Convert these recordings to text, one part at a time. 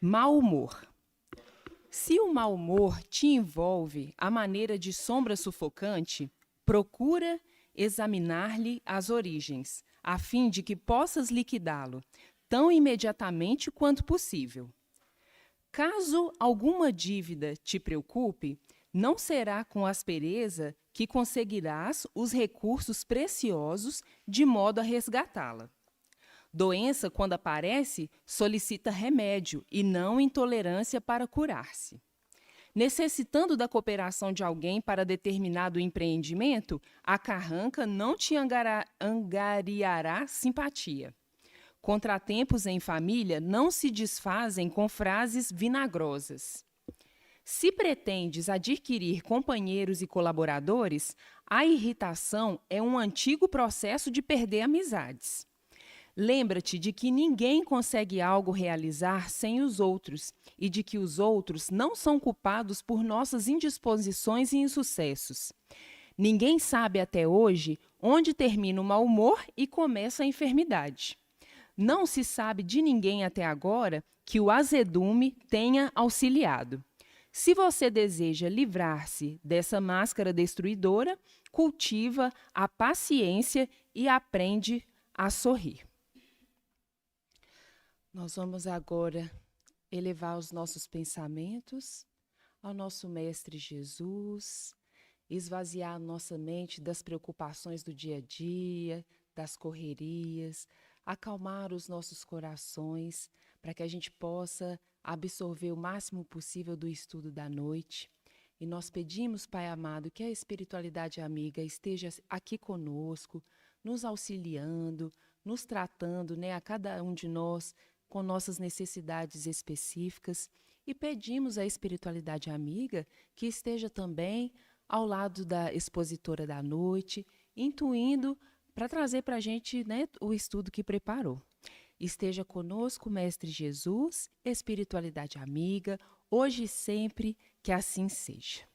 Mau humor. Se o mau humor te envolve à maneira de sombra sufocante, procura examinar-lhe as origens, a fim de que possas liquidá-lo tão imediatamente quanto possível. Caso alguma dívida te preocupe, não será com aspereza que conseguirás os recursos preciosos de modo a resgatá-la. Doença, quando aparece, solicita remédio e não intolerância para curar-se. Necessitando da cooperação de alguém para determinado empreendimento, a carranca não te angariará simpatia. Contratempos em família não se desfazem com frases vinagrosas. Se pretendes adquirir companheiros e colaboradores, a irritação é um antigo processo de perder amizades. Lembra-te de que ninguém consegue algo realizar sem os outros e de que os outros não são culpados por nossas indisposições e insucessos. Ninguém sabe até hoje onde termina o mau humor e começa a enfermidade. Não se sabe de ninguém até agora que o azedume tenha auxiliado. Se você deseja livrar-se dessa máscara destruidora, cultiva a paciência e aprende a sorrir. Nós vamos agora elevar os nossos pensamentos ao nosso Mestre Jesus, esvaziar a nossa mente das preocupações do dia a dia, das correrias, acalmar os nossos corações para que a gente possa absorver o máximo possível do estudo da noite. E nós pedimos, Pai amado, que a espiritualidade amiga esteja aqui conosco, nos auxiliando, nos tratando, a cada um de nós com nossas necessidades específicas. E pedimos à espiritualidade amiga que esteja também ao lado da expositora da noite, intuindo para trazer para a gente o estudo que preparou. Esteja conosco, Mestre Jesus, espiritualidade amiga, hoje e sempre, que assim seja.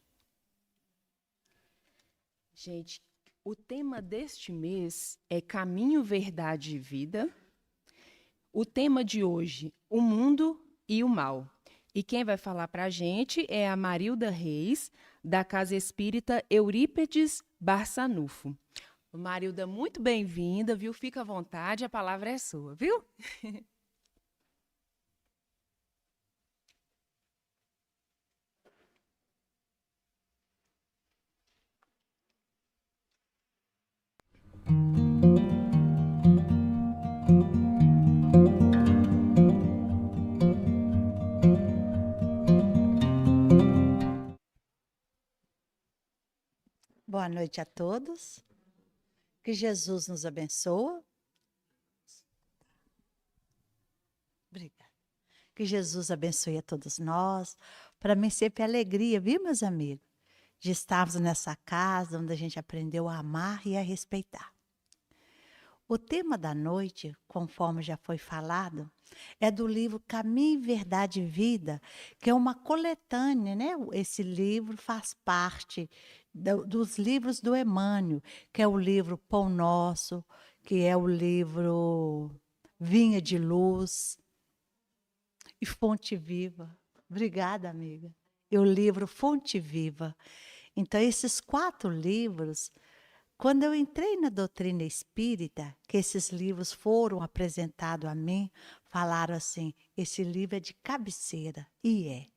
Gente, o tema deste mês é Caminho, Verdade e Vida. O tema de hoje, o mundo e o mal. E quem vai falar para a gente é a Marilda Reis, da Casa Espírita Eurípedes Barçanufo. Marilda, muito bem-vinda, viu? Fica à vontade, a palavra é sua, viu? Boa noite a todos. Que Jesus nos abençoe. Obrigada. Que Jesus abençoe a todos nós. Para mim sempre é alegria, viu, meus amigos? De estarmos nessa casa onde a gente aprendeu a amar e a respeitar. O tema da noite, conforme já foi falado, é do livro Caminho, Verdade e Vida, que é uma coletânea, né? Esse livro faz parte dos livros do Emmanuel, que é o livro Pão Nosso, que é o livro Vinha de Luz e Fonte Viva. Obrigada, amiga. E o livro Fonte Viva. Então, esses 4 livros, quando eu entrei na doutrina espírita, que esses livros foram apresentados a mim, falaram assim, esse livro é de cabeceira. E é.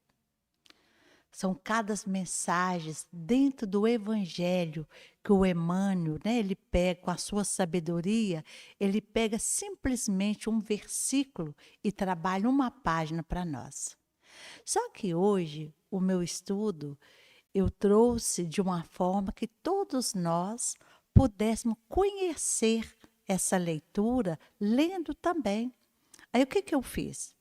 São cada mensagens dentro do evangelho que o Emmanuel, ele pega com a sua sabedoria, ele pega simplesmente um versículo e trabalha uma página para nós. Só que hoje, o meu estudo, eu trouxe de uma forma que todos nós pudéssemos conhecer essa leitura, lendo também. Aí o que eu fiz?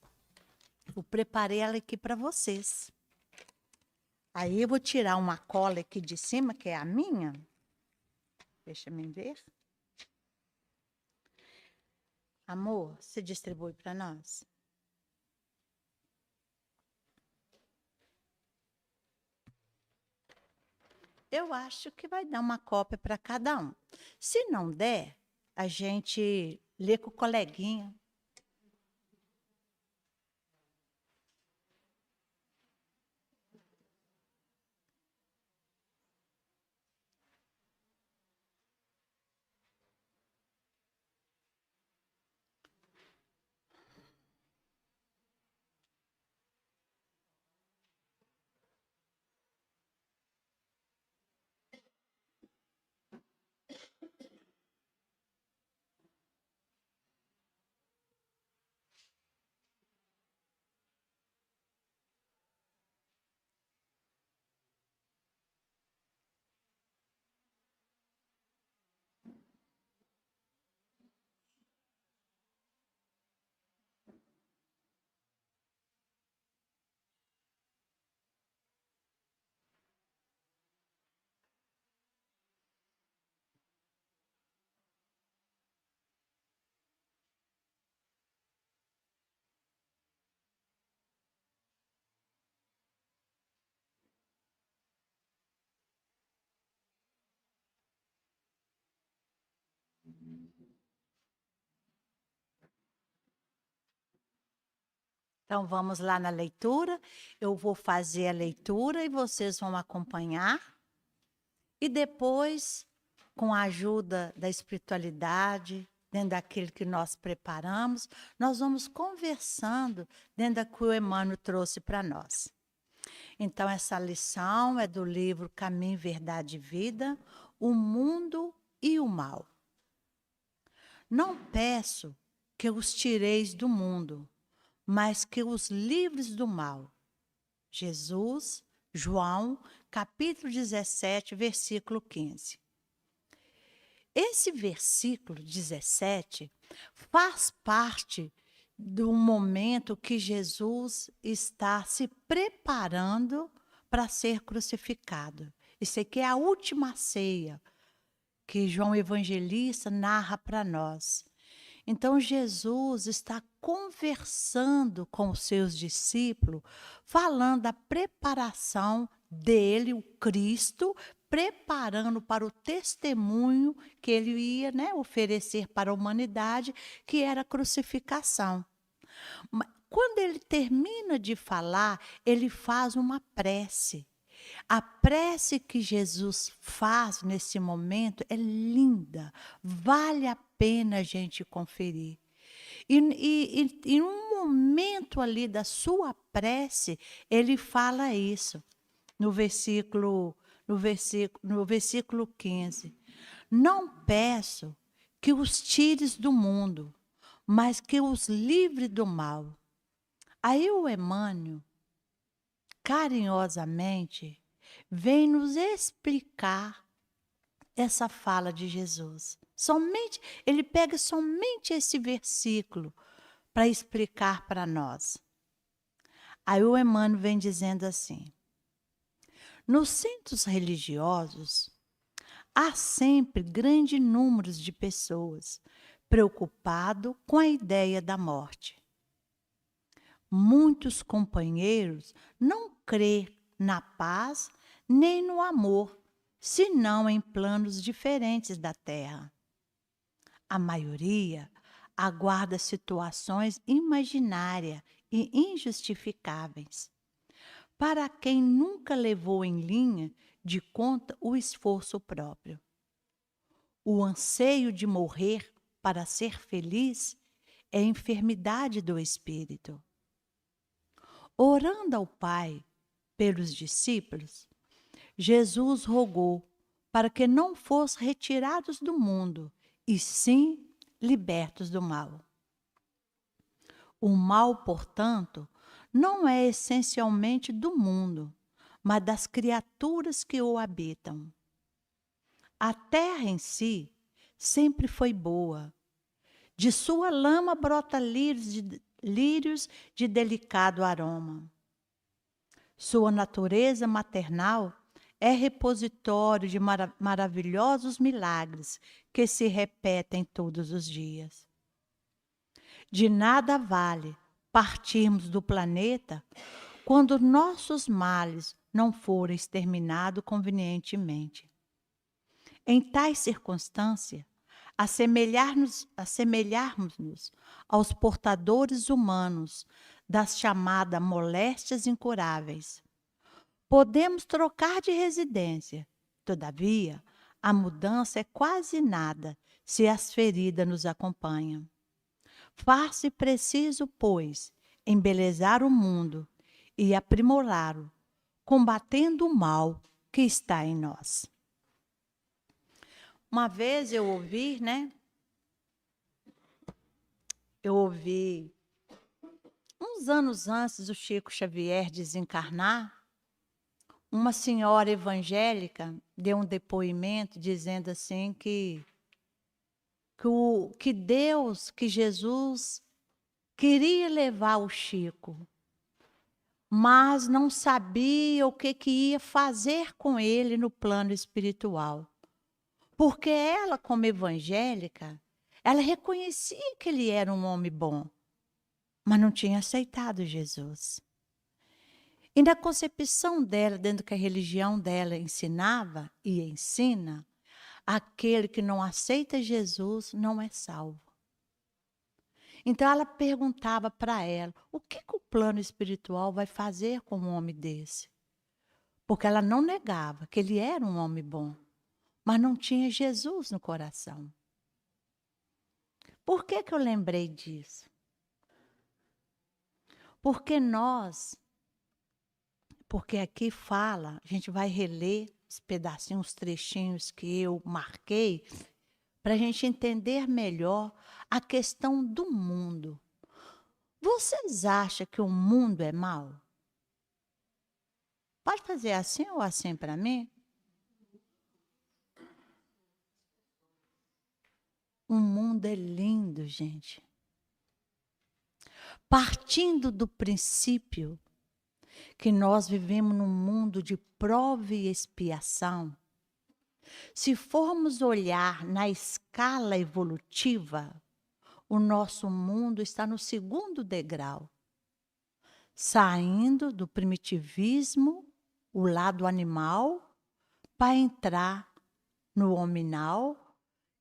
Eu preparei ela aqui para vocês. Aí eu vou tirar uma cola aqui de cima, que é a minha. Deixa eu ver. Amor, você distribui para nós? Eu acho que vai dar uma cópia para cada um. Se não der, a gente lê com o coleguinha. Então vamos lá na leitura. Eu vou fazer a leitura e vocês vão acompanhar. E depois, com a ajuda da espiritualidade, dentro daquilo que nós preparamos, nós vamos conversando dentro da que o Emmanuel trouxe para nós. Então, essa lição é do livro Caminho, Verdade e Vida, O Mundo e o Mal. Não peço que os tireis do mundo, mas que os livres do mal. Jesus, João, capítulo 17, versículo 15. Esse versículo 17 faz parte do momento que Jesus está se preparando para ser crucificado. Isso aqui é a última ceia que João Evangelista narra para nós. Então, Jesus está conversando com os seus discípulos, falando da preparação dele, o Cristo, preparando para o testemunho que ele ia, né, oferecer para a humanidade, que era a crucificação. Quando ele termina de falar, ele faz uma prece. A prece que Jesus faz nesse momento é linda, vale a pena a gente conferir. E em um momento ali da sua prece, ele fala isso, no versículo 15. Não peço que os tires do mundo, mas que os livre do mal. Aí o Emmanuel, carinhosamente, vem nos explicar essa fala de Jesus. Ele pega somente esse versículo para explicar para nós. Aí o Emmanuel vem dizendo assim: nos centros religiosos, há sempre grande número de pessoas preocupadas com a ideia da morte. Muitos companheiros não crê na paz nem no amor, senão em planos diferentes da terra. A maioria aguarda situações imaginárias e injustificáveis, para quem nunca levou em linha de conta o esforço próprio. O anseio de morrer para ser feliz é enfermidade do espírito. Orando ao Pai pelos discípulos, Jesus rogou para que não fossem retirados do mundo, e sim libertos do mal. O mal, portanto, não é essencialmente do mundo, mas das criaturas que o habitam. A terra em si sempre foi boa. De sua lama brota lírios de delicado aroma. Sua natureza maternal é repositório de maravilhosos milagres que se repetem todos os dias. De nada vale partirmos do planeta quando nossos males não forem exterminados convenientemente. Em tais circunstâncias, assemelharmos-nos aos portadores humanos das chamadas moléstias incuráveis. Podemos trocar de residência, todavia, a mudança é quase nada se as feridas nos acompanham. Faz-se preciso, pois, embelezar o mundo e aprimorá-lo, combatendo o mal que está em nós. Uma vez eu ouvi, uns anos antes do Chico Xavier desencarnar, uma senhora evangélica deu um depoimento dizendo assim que Deus, que Jesus queria levar o Chico, mas não sabia o que ia fazer com ele no plano espiritual. Porque ela, como evangélica, ela reconhecia que ele era um homem bom, mas não tinha aceitado Jesus. E na concepção dela, dentro do que a religião dela ensinava e ensina, aquele que não aceita Jesus não é salvo. Então ela perguntava para ela: o que o plano espiritual vai fazer com um homem desse? Porque ela não negava que ele era um homem bom, mas não tinha Jesus no coração. Por que eu lembrei disso? Porque aqui fala, a gente vai reler os pedacinhos, os trechinhos que eu marquei, para a gente entender melhor a questão do mundo. Vocês acham que o mundo é mau? Pode fazer assim ou assim para mim? O mundo é lindo, gente. Partindo do princípio que nós vivemos num mundo de prova e expiação, se formos olhar na escala evolutiva, o nosso mundo está no segundo degrau, saindo do primitivismo, o lado animal, para entrar no hominal,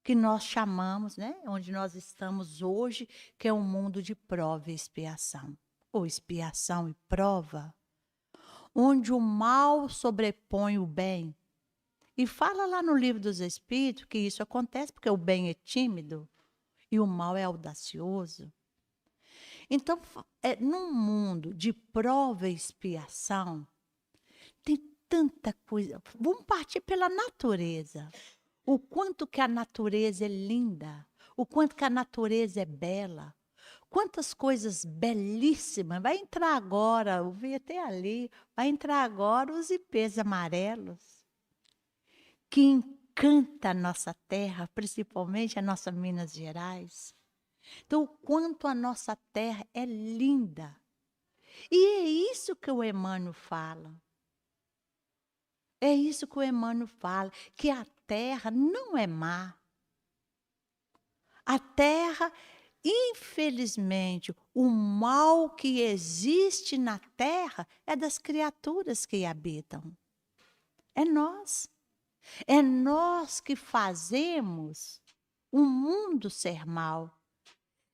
que nós chamamos, né, onde nós estamos hoje, que é um mundo de prova e expiação, ou expiação e prova, onde o mal sobrepõe o bem. E fala lá no Livro dos Espíritos que isso acontece porque o bem é tímido e o mal é audacioso. Então, num mundo de prova e expiação, tem tanta coisa. Vamos partir pela natureza. O quanto que a natureza é linda, o quanto que a natureza é bela, quantas coisas belíssimas. Vai entrar agora, eu vi até ali, vai entrar agora os ipês amarelos, que encanta a nossa terra, principalmente a nossa Minas Gerais. Então, o quanto a nossa terra é linda. E é isso que o Emmanuel fala. É isso que o Emmanuel fala, que a terra não é má. A terra, infelizmente, o mal que existe na terra é das criaturas que habitam. É nós. É nós que fazemos o mundo ser mal,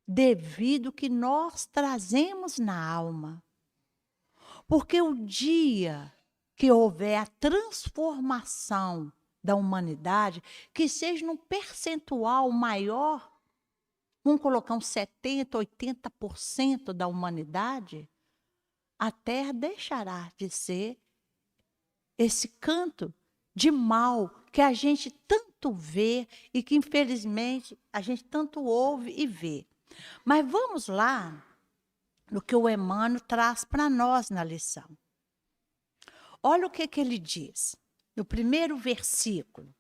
devido ao que nós trazemos na alma. Porque o dia que houver a transformação da humanidade, que seja num percentual maior, vamos colocar uns 70%, 80% da humanidade, a Terra deixará de ser esse canto de mal que a gente tanto vê e que, infelizmente, a gente tanto ouve e vê. Mas vamos lá no que o Emmanuel traz para nós na lição. Olha o que ele diz, no primeiro versículo.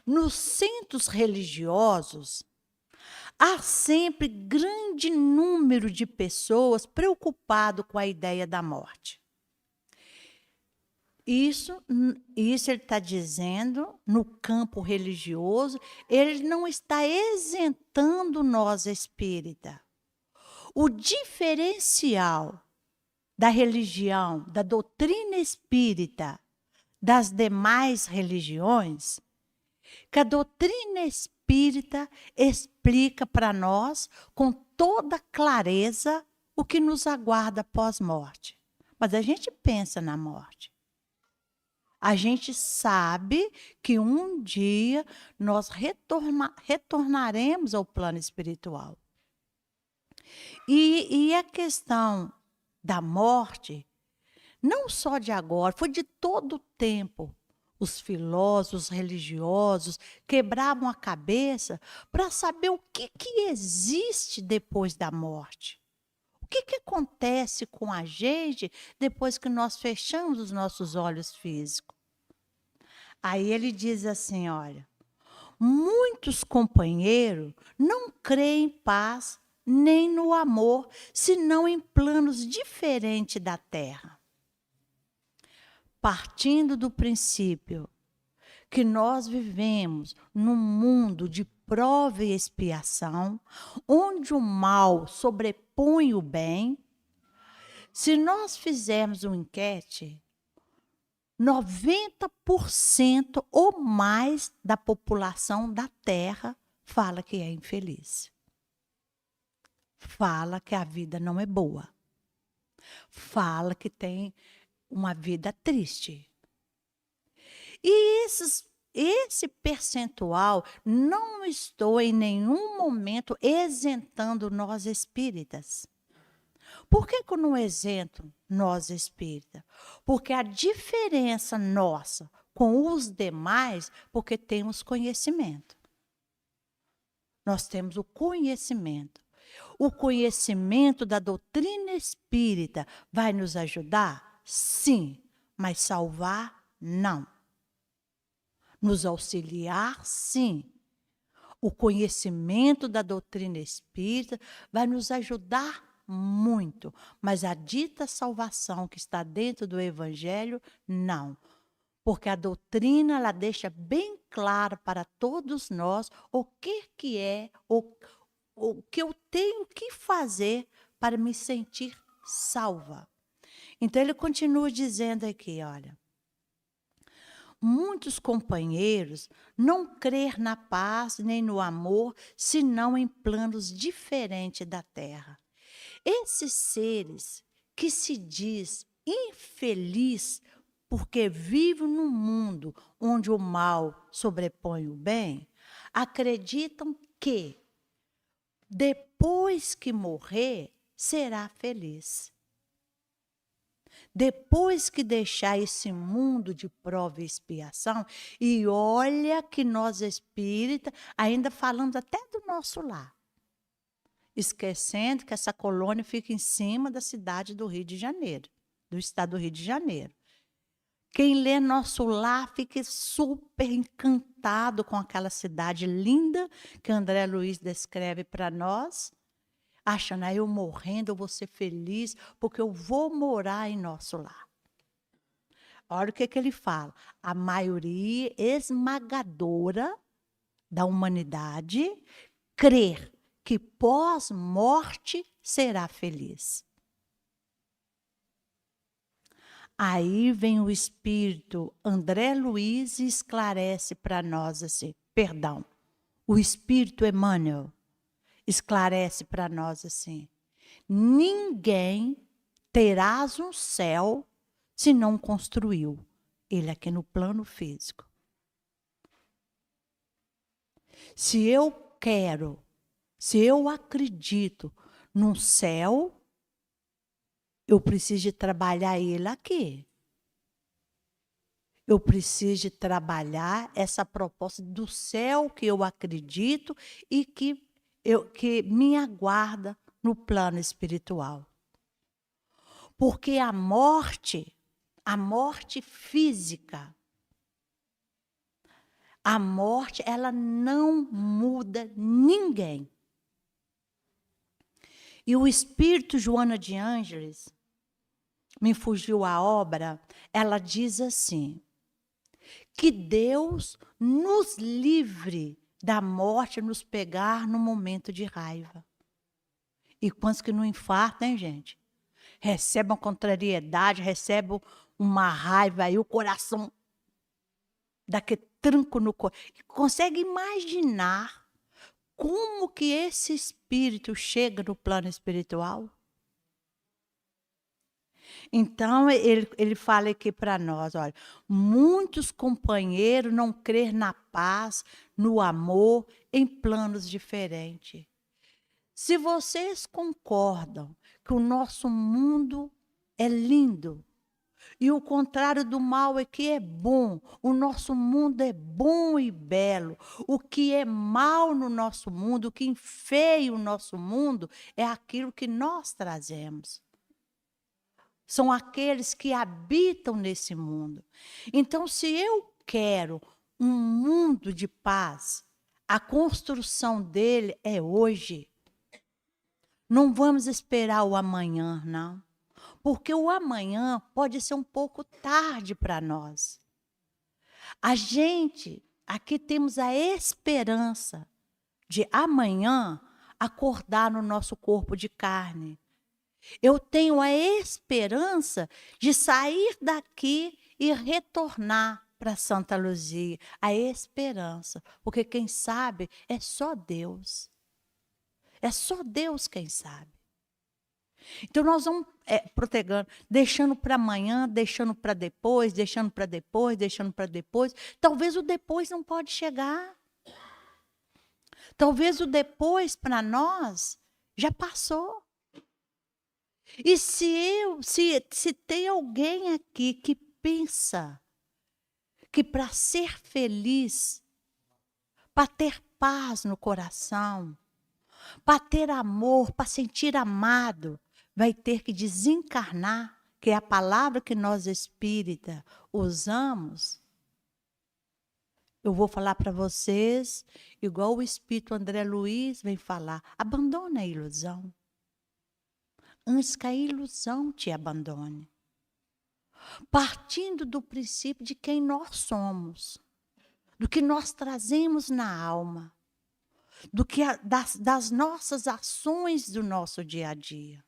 Nos centros religiosos, há sempre grande número de pessoas preocupadas com a ideia da morte. Isso ele está dizendo no campo religioso, ele não está isentando nós espírita. O diferencial da religião, da doutrina espírita, das demais religiões, que a doutrina espírita explica para nós com toda clareza o que nos aguarda pós-morte. Mas a gente pensa na morte. A gente sabe que um dia nós retornaremos ao plano espiritual. E a questão da morte, não só de agora, foi de todo o tempo. Os filósofos, os religiosos, quebravam a cabeça para saber o que existe depois da morte. O que acontece com a gente depois que nós fechamos os nossos olhos físicos? Aí ele diz assim, olha, muitos companheiros não creem em paz nem no amor, senão em planos diferentes da terra. Partindo do princípio que nós vivemos num mundo de prova e expiação, onde o mal sobrepõe o bem, se nós fizermos uma enquete, 90% ou mais da população da Terra fala que é infeliz. fala que a vida não é boa. Fala que tem uma vida triste. E esse percentual, não estou em nenhum momento isentando nós espíritas. Por que eu não isento nós espíritas? Porque a diferença nossa com os demais, porque temos conhecimento. Nós temos o conhecimento. O conhecimento da doutrina espírita vai nos ajudar? Sim, mas salvar, não. Nos auxiliar, sim. O conhecimento da doutrina espírita vai nos ajudar muito, mas a dita salvação que está dentro do Evangelho, não. Porque a doutrina, ela deixa bem claro para todos nós o que é, o que eu tenho que fazer para me sentir salva. Então, ele continua dizendo aqui, olha. Muitos companheiros não crer na paz nem no amor, senão em planos diferentes da terra. Esses seres que se diz infeliz porque vivem num mundo onde o mal sobrepõe o bem, acreditam que depois que morrer será feliz. Depois que deixar esse mundo de prova e expiação, e olha que nós espíritas ainda falamos até do nosso lar, esquecendo que essa colônia fica em cima da cidade do Rio de Janeiro, do estado do Rio de Janeiro. Quem lê nosso lar fica super encantado com aquela cidade linda que André Luiz descreve para nós, achando, eu morrendo, eu vou ser feliz, porque eu vou morar em nosso lar. Olha o que ele fala. A maioria esmagadora da humanidade crer que pós-morte será feliz. Aí vem o espírito André Luiz e esclarece para nós assim, perdão, o espírito Emmanuel esclarece para nós assim: ninguém terás um céu se não construiu ele aqui no plano físico. Se eu quero, se eu acredito num céu, eu preciso de trabalhar ele aqui. Eu preciso de trabalhar essa proposta do céu que eu acredito e que me aguarda no plano espiritual. Porque a morte física, a morte, ela não muda ninguém. E o espírito Joana de Ângeles, me fugiu a obra, ela diz assim, que Deus nos livre da morte nos pegar no momento de raiva. E quantos que não infartam, hein, gente? Recebe uma contrariedade, recebe uma raiva aí, o coração dá aquele tranco no coração. Consegue imaginar como que esse espírito chega no plano espiritual? Então, ele fala aqui para nós, olha, muitos companheiros não crêem na paz, no amor, em planos diferentes. Se vocês concordam que o nosso mundo é lindo, e o contrário do mal é que é bom, o nosso mundo é bom e belo, o que é mal no nosso mundo, o que enfeia o nosso mundo, é aquilo que nós trazemos. São aqueles que habitam nesse mundo. Então, se eu quero um mundo de paz, a construção dele é hoje. Não vamos esperar o amanhã, não. Porque o amanhã pode ser um pouco tarde para nós. A gente, aqui temos a esperança de amanhã acordar no nosso corpo de carne. Eu tenho a esperança de sair daqui e retornar para Santa Luzia. A esperança, porque quem sabe é só Deus. É só Deus quem sabe. Então nós vamos protegendo, deixando para amanhã, deixando para depois, deixando para depois, deixando para depois. Talvez o depois não pode chegar. Talvez o depois para nós já passou. E se tem alguém aqui que pensa que para ser feliz, para ter paz no coração, para ter amor, para sentir amado, vai ter que desencarnar, que é a palavra que nós espírita usamos. Eu vou falar para vocês, igual o espírito André Luiz vem falar, abandona a ilusão. Antes que a ilusão te abandone. Partindo do princípio de quem nós somos, do que nós trazemos na alma, do que das nossas ações do nosso dia a dia.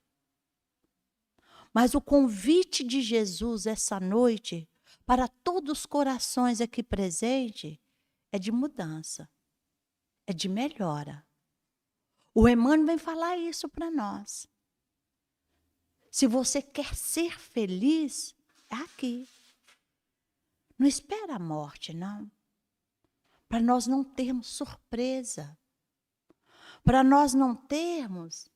Mas o convite de Jesus essa noite, para todos os corações aqui presentes, é de mudança, é de melhora. O Emmanuel vem falar isso para nós. Se você quer ser feliz, é aqui. Não espera a morte, não. Para nós não termos surpresa. Para nós não termos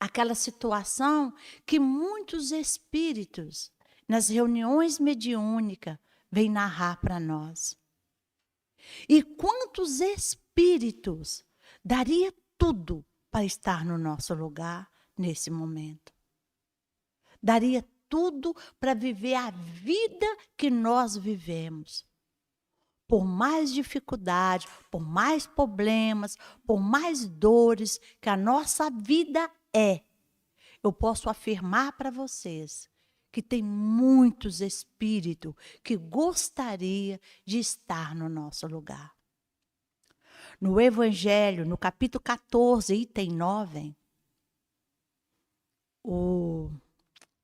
aquela situação que muitos espíritos, nas reuniões mediúnicas, vêm narrar para nós. E quantos espíritos daria tudo para estar no nosso lugar nesse momento? Daria tudo para viver a vida que nós vivemos. Por mais dificuldade, por mais problemas, por mais dores que a nossa vida é, eu posso afirmar para vocês que tem muitos espíritos que gostaria de estar no nosso lugar. No Evangelho, no capítulo 14, item 9,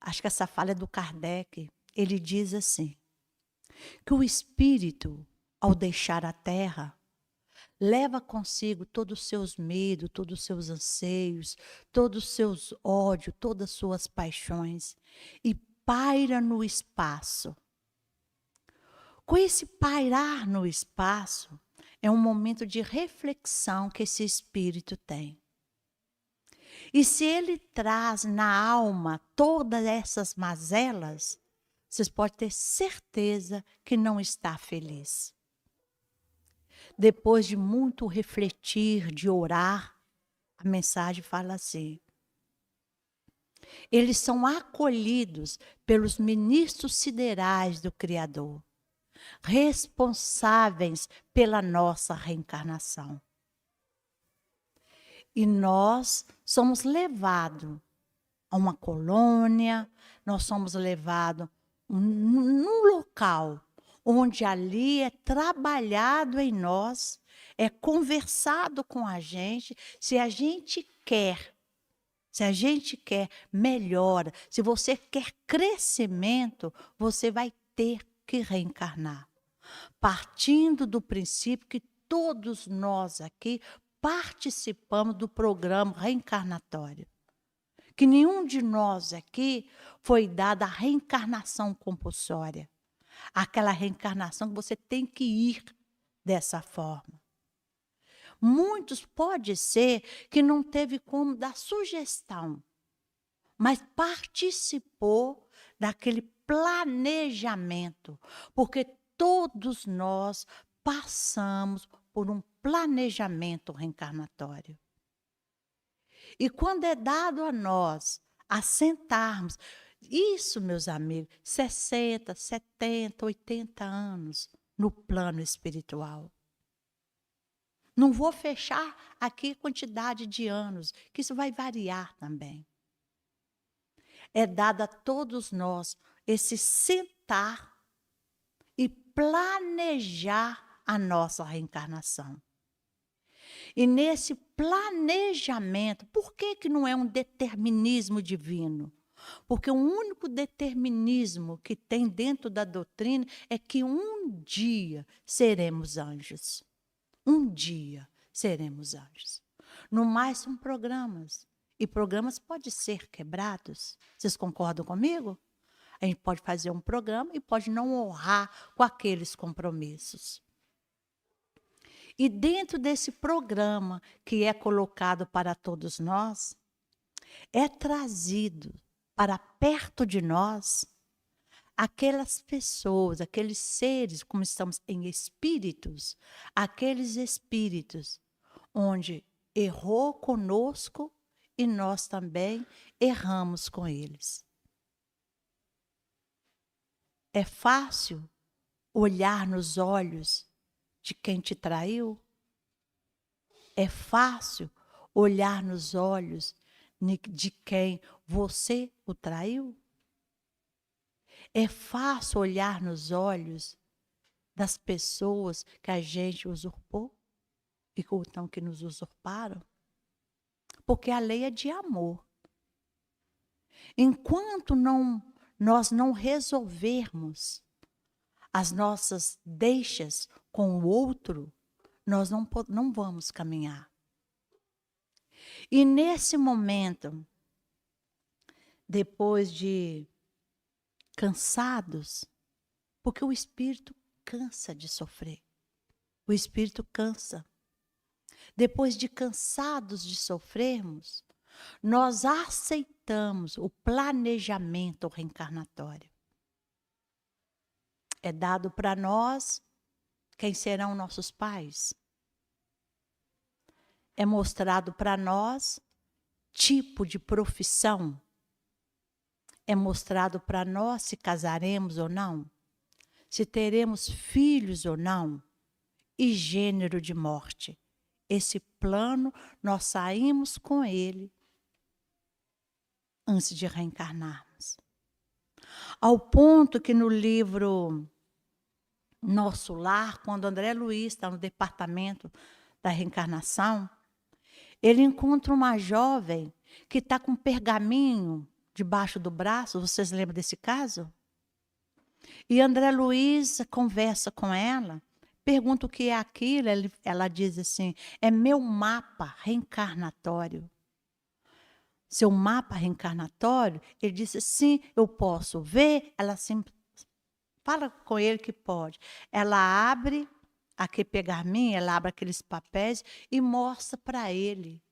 acho que essa fala é do Kardec, ele diz assim, que o espírito, ao deixar a terra, leva consigo todos os seus medos, todos os seus anseios, todos os seus ódios, todas as suas paixões e paira no espaço. Com esse pairar no espaço, é um momento de reflexão que esse espírito tem. E se ele traz na alma todas essas mazelas, vocês podem ter certeza que não está feliz. Depois de muito refletir, de orar, a mensagem fala assim: eles são acolhidos pelos ministros siderais do Criador, responsáveis pela nossa reencarnação. E nós somos levados a uma colônia, nós somos levados num local onde ali é trabalhado em nós, é conversado com a gente, se a gente quer melhora, se você quer crescimento, você vai ter que reencarnar. Partindo do princípio que todos nós aqui participamos do programa reencarnatório. Que nenhum de nós aqui foi dada a reencarnação compulsória. Aquela reencarnação que você tem que ir dessa forma. Muitos pode ser que não teve como dar sugestão, mas participou daquele planejamento, porque todos nós passamos por um planejamento reencarnatório. E quando é dado a nós assentarmos, isso, meus amigos, 60, 70, 80 anos no plano espiritual. Não vou fechar aqui quantidade de anos, que isso vai variar também. É dado a todos nós esse sentar e planejar a nossa reencarnação. E nesse planejamento, por que não é um determinismo divino? Porque o único determinismo que tem dentro da doutrina é que um dia seremos anjos. Um dia seremos anjos. No mais, são programas. E programas podem ser quebrados. Vocês concordam comigo? A gente pode fazer um programa e pode não honrar com aqueles compromissos. E dentro desse programa que é colocado para todos nós, é trazido para perto de nós aquelas pessoas, aqueles seres, como estamos em espíritos, aqueles espíritos onde errou conosco e nós também erramos com eles. É fácil olhar nos olhos de quem te traiu? É fácil olhar nos olhos de quem você o traiu? É fácil olhar nos olhos das pessoas que a gente usurpou e então que nos usurparam? Porque a lei é de amor. Enquanto nós não resolvermos as nossas deixas com o outro, nós não vamos caminhar. E nesse momento, depois de cansados, porque o espírito cansa de sofrer. O espírito cansa. Depois de cansados de sofrermos, nós aceitamos o planejamento reencarnatório. É dado para nós quem serão nossos pais. É mostrado para nós tipo de profissão. É mostrado para nós se casaremos ou não, se teremos filhos ou não, e gênero de morte. Esse plano, nós saímos com ele antes de reencarnarmos. Ao ponto que no livro Nosso Lar, quando André Luiz está no departamento da reencarnação, ele encontra uma jovem que está com um pergaminho debaixo do braço. Vocês lembram desse caso? E André Luiz conversa com ela, pergunta o que é aquilo. Ela diz assim: é meu mapa reencarnatório. Seu mapa reencarnatório? Ele disse: sim, eu posso ver. Ela sempre fala com ele que pode. Ela abre aquele pergaminho, ela abre aqueles papéis e mostra para ele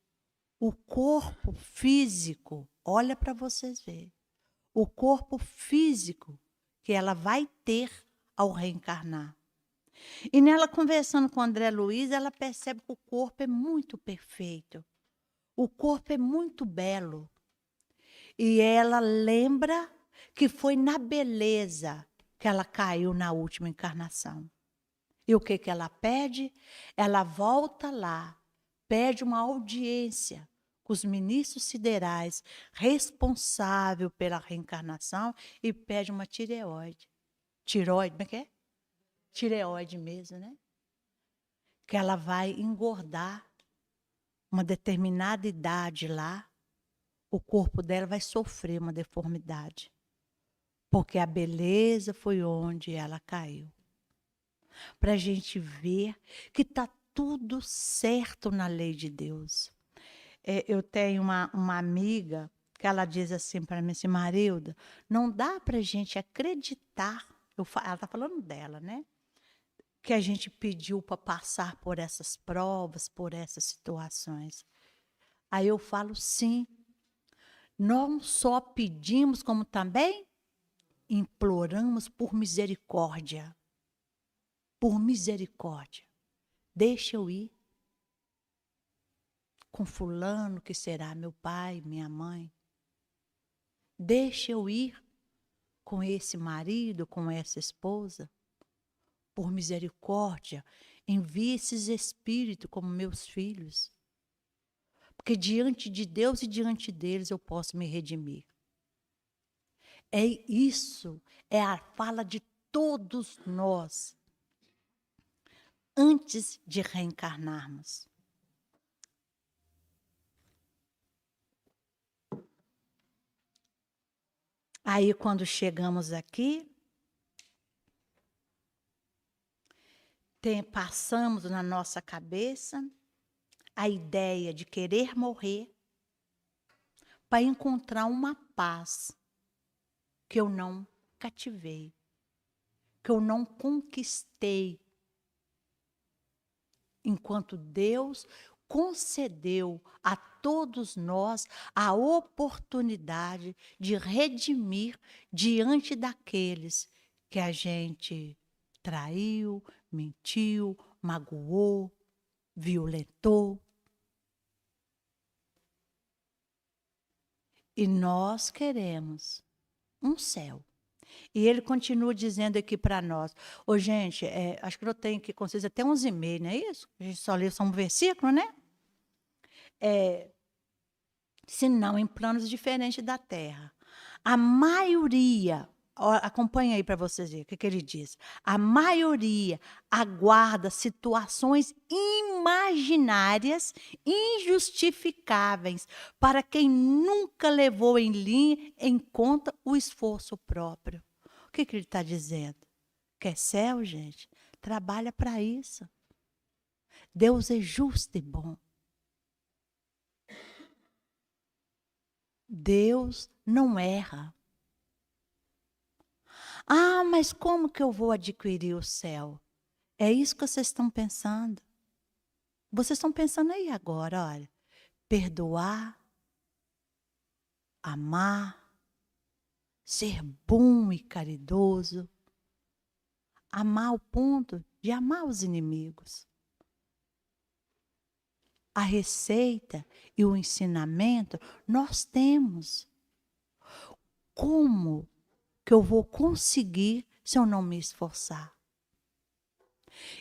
o corpo físico. Olha para vocês verem. O corpo físico que ela vai ter ao reencarnar. E nela, conversando com André Luiz, ela percebe que o corpo é muito perfeito. O corpo é muito belo. E ela lembra que foi na beleza que ela caiu na última encarnação. E o que ela pede? Ela volta lá, pede uma audiência com os ministros siderais responsável pela reencarnação e pede uma tireoide. Tireoide, como é que é? Tireoide mesmo, né? Que ela vai engordar uma determinada idade lá, o corpo dela vai sofrer uma deformidade. Porque a beleza foi onde ela caiu. Para a gente ver que está tudo certo na lei de Deus. Eu tenho uma amiga que ela diz assim para mim, assim: Marilda, não dá para a gente acreditar, ela está falando dela, né? Que a gente pediu para passar por essas provas, por essas situações. Aí eu falo: sim, não só pedimos, como também imploramos por misericórdia. Por misericórdia. Deixa eu ir com fulano que será meu pai, minha mãe. Deixa eu ir com esse marido, com essa esposa. Por misericórdia, envie esses espíritos como meus filhos. Porque diante de Deus e diante deles eu posso me redimir. É isso, é a fala de todos nós antes de reencarnarmos. Aí, quando chegamos aqui, passamos na nossa cabeça a ideia de querer morrer para encontrar uma paz que eu não cativei, que eu não conquistei, enquanto Deus concedeu a todos nós a oportunidade de redimir diante daqueles que a gente traiu, mentiu, magoou, violentou. E nós queremos um céu. E ele continua dizendo aqui para nós. Ô, gente, acho que eu tenho que com vocês até 11h30, não é isso? A gente só lê só um versículo, né? Se não, em planos diferentes da terra. A maioria, ó, acompanha aí para vocês verem o que ele diz. A maioria aguarda situações imaginárias, injustificáveis, para quem nunca levou em conta o esforço próprio. O que ele está dizendo? Quer céu, gente? Trabalha para isso. Deus é justo e bom. Deus não erra. Ah, mas como que eu vou adquirir o céu? É isso que vocês estão pensando. Vocês estão pensando aí agora, olha. Perdoar, amar, ser bom e caridoso, amar ao ponto de amar os inimigos. A receita e o ensinamento nós temos. Como que eu vou conseguir se eu não me esforçar?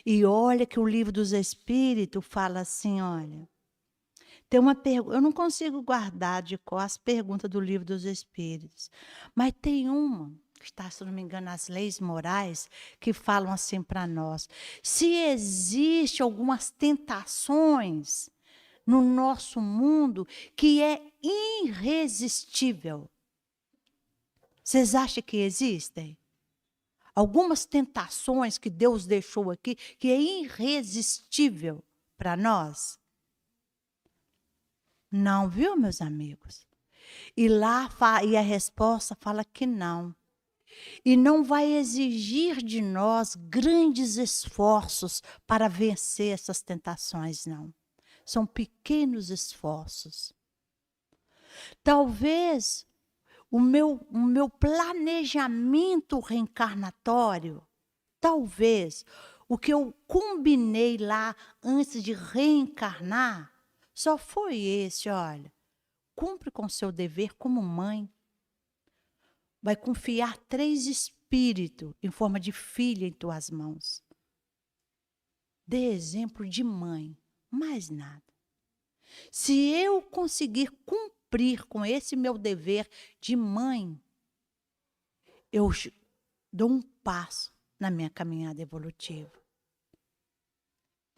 E olha que o livro dos Espíritos fala assim, olha, tem uma pergunta, eu não consigo guardar de cor as perguntas do livro dos Espíritos, mas tem uma, que está, se não me engano, as leis morais, que falam assim para nós, se existe algumas tentações no nosso mundo que é irresistível. Vocês acham que existem? Algumas tentações que Deus deixou aqui, que é irresistível para nós? Não, viu, meus amigos? E e a resposta fala que não. E não vai exigir de nós grandes esforços para vencer essas tentações, não. São pequenos esforços. Talvez o meu planejamento reencarnatório, talvez o que eu combinei lá antes de reencarnar, só foi esse, olha. Cumpre com seu dever como mãe. Vai confiar 3 espíritos em forma de filha em tuas mãos. Dê exemplo de mãe, mais nada. Se eu conseguir cumprir com esse meu dever de mãe, eu dou um passo na minha caminhada evolutiva.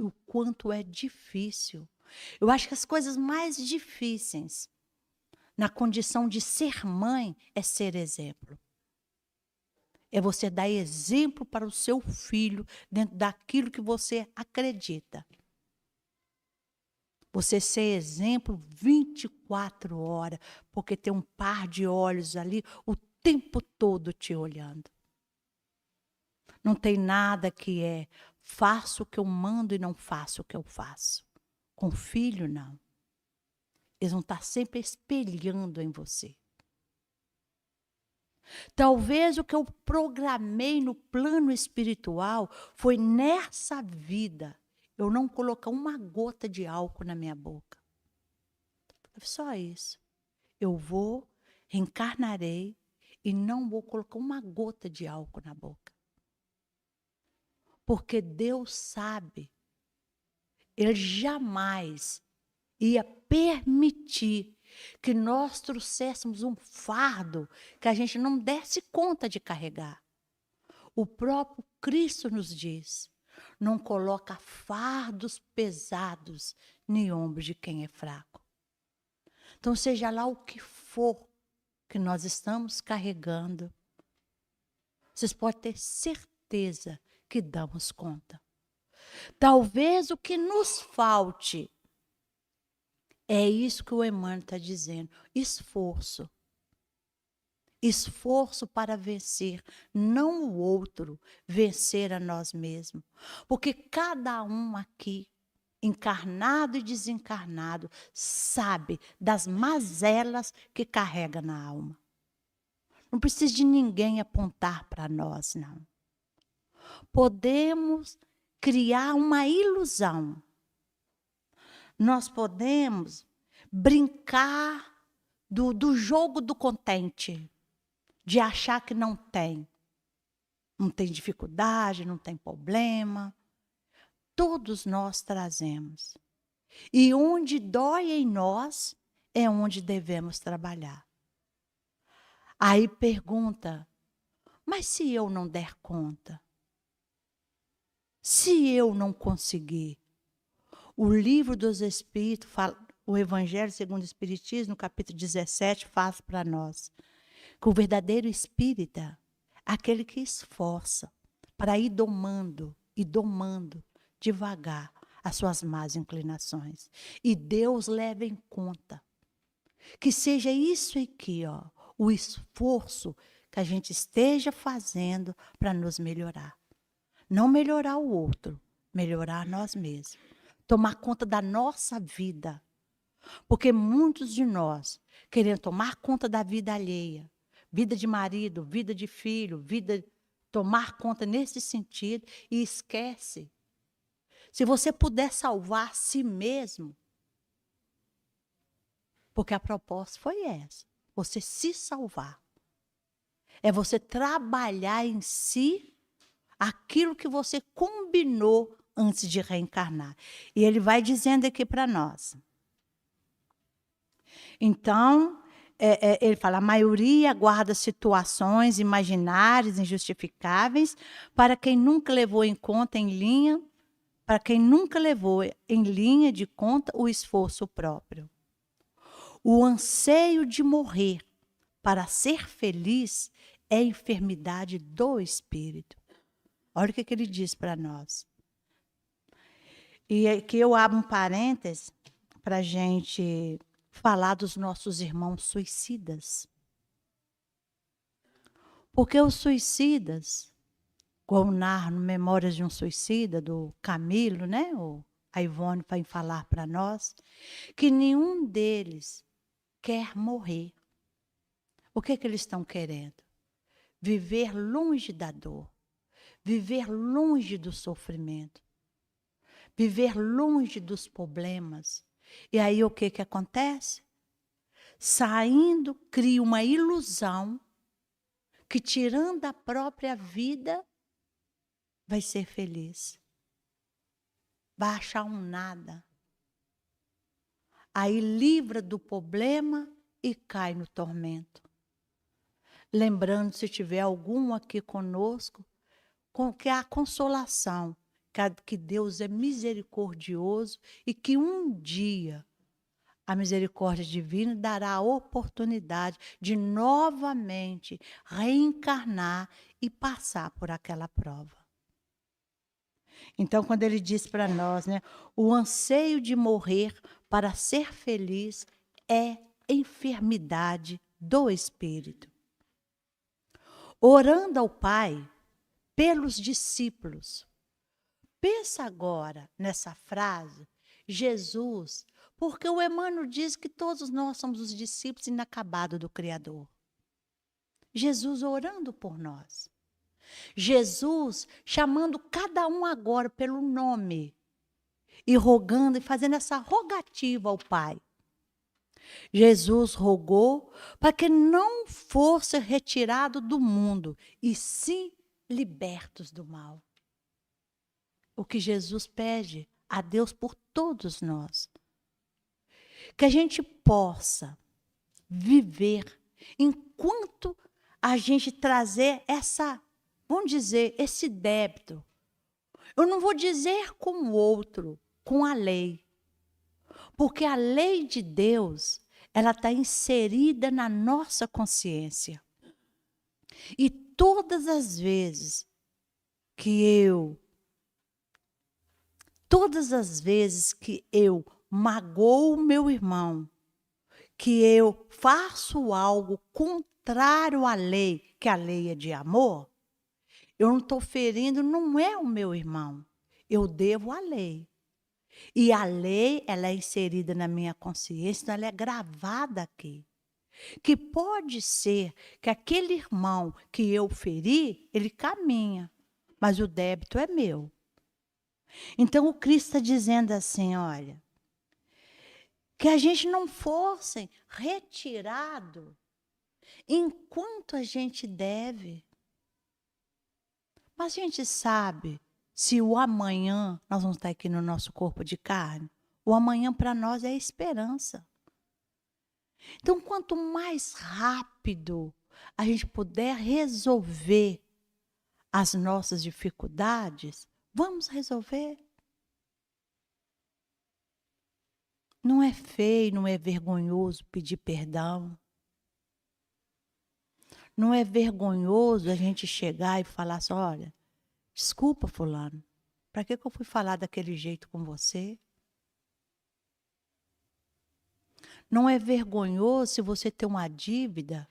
O quanto é difícil. Eu acho que as coisas mais difíceis na condição de ser mãe é ser exemplo. É você dar exemplo para o seu filho dentro daquilo que você acredita. Você ser exemplo 24 horas, porque tem um par de olhos ali o tempo todo te olhando. Não tem nada que é faço o que eu mando e não faço o que eu faço. Com filho, não. Eles vão estar sempre espelhando em você. Talvez o que eu programei no plano espiritual foi nessa vida eu não colocar uma gota de álcool na minha boca. Só isso. Eu reencarnarei e não vou colocar uma gota de álcool na boca. Porque Deus sabe, Ele jamais ia permitir que nós trouxéssemos um fardo que a gente não desse conta de carregar. O próprio Cristo nos diz, não coloca fardos pesados em ombros de quem é fraco. Então, seja lá o que for que nós estamos carregando, vocês podem ter certeza que damos conta. Talvez o que nos falte É isso que o Emmanuel está dizendo. Esforço. Esforço para vencer, não o outro, vencer a nós mesmos. Porque cada um aqui, encarnado e desencarnado, sabe das mazelas que carrega na alma. Não precisa de ninguém apontar para nós, não. Podemos criar uma ilusão. Nós podemos brincar do jogo do contente, de achar que não tem. Não tem dificuldade, não tem problema. Todos nós trazemos. E onde dói em nós é onde devemos trabalhar. Aí pergunta, mas se eu não der conta? Se eu não conseguir? O livro dos Espíritos, o Evangelho segundo o Espiritismo, no capítulo 17, faz para nós que o verdadeiro espírita, aquele que esforça para ir domando e domando devagar as suas más inclinações. E Deus leva em conta que seja isso aqui, ó, o esforço que a gente esteja fazendo para nos melhorar. Não melhorar o outro, melhorar nós mesmos. Tomar conta da nossa vida. Porque muitos de nós querem tomar conta da vida alheia. Vida de marido, vida de filho, tomar conta nesse sentido e esquece. Se você puder salvar a si mesmo, porque a proposta foi essa, você se salvar. É você trabalhar em si aquilo que você combinou antes de reencarnar. E ele vai dizendo aqui para nós. Então, ele fala, a maioria guarda situações imaginárias, injustificáveis, para quem nunca levou em conta para quem nunca levou em linha de conta o esforço próprio. O anseio de morrer para ser feliz é enfermidade do espírito. Olha o que ele diz para nós. E aqui eu abro um parênteses para a gente falar dos nossos irmãos suicidas. Porque os suicidas, como narra no Memórias de um Suicida, do Camilo, né? A Ivone vai falar para nós, que nenhum deles quer morrer. O que eles estão querendo? Viver longe da dor, viver longe do sofrimento, viver longe dos problemas. E aí o que acontece? Saindo, cria uma ilusão que, tirando a própria vida, vai ser feliz. Vai achar um nada. Aí livra do problema e cai no tormento. Lembrando, se tiver algum aqui conosco, que a consolação, que Deus é misericordioso e que um dia a misericórdia divina dará a oportunidade de novamente reencarnar e passar por aquela prova. Então, quando ele diz para nós, né, o anseio de morrer para ser feliz é enfermidade do espírito. Orando ao Pai pelos discípulos. Pensa agora nessa frase, Jesus, porque o Emmanuel diz que todos nós somos os discípulos inacabados do Criador. Jesus orando por nós. Jesus chamando cada um agora pelo nome e rogando e fazendo essa rogativa ao Pai. Jesus rogou para que não fosse retirado do mundo, e sim libertos do mal. O que Jesus pede a Deus por todos nós. Que a gente possa viver enquanto a gente trazer vamos dizer, esse débito. Eu não vou dizer com o outro, com a lei. Porque a lei de Deus, ela está inserida na nossa consciência. E todas as vezes que eu magoou o meu irmão, que eu faço algo contrário à lei, que a lei é de amor, eu não estou ferindo, não é o meu irmão. Eu devo à lei. E a lei, ela é inserida na minha consciência, então ela é gravada aqui. Que pode ser que aquele irmão que eu feri, ele caminha, mas o débito é meu. Então o Cristo está dizendo assim, olha, que a gente não fosse retirado enquanto a gente deve. Mas a gente sabe se o amanhã nós vamos estar aqui no nosso corpo de carne. O amanhã para nós é esperança. Então, quanto mais rápido a gente puder resolver as nossas dificuldades, vamos resolver. Não é feio, não é vergonhoso pedir perdão. Não é vergonhoso a gente chegar e falar assim, olha, desculpa fulano, para que eu fui falar daquele jeito com você? Não é vergonhoso se você tem uma dívida,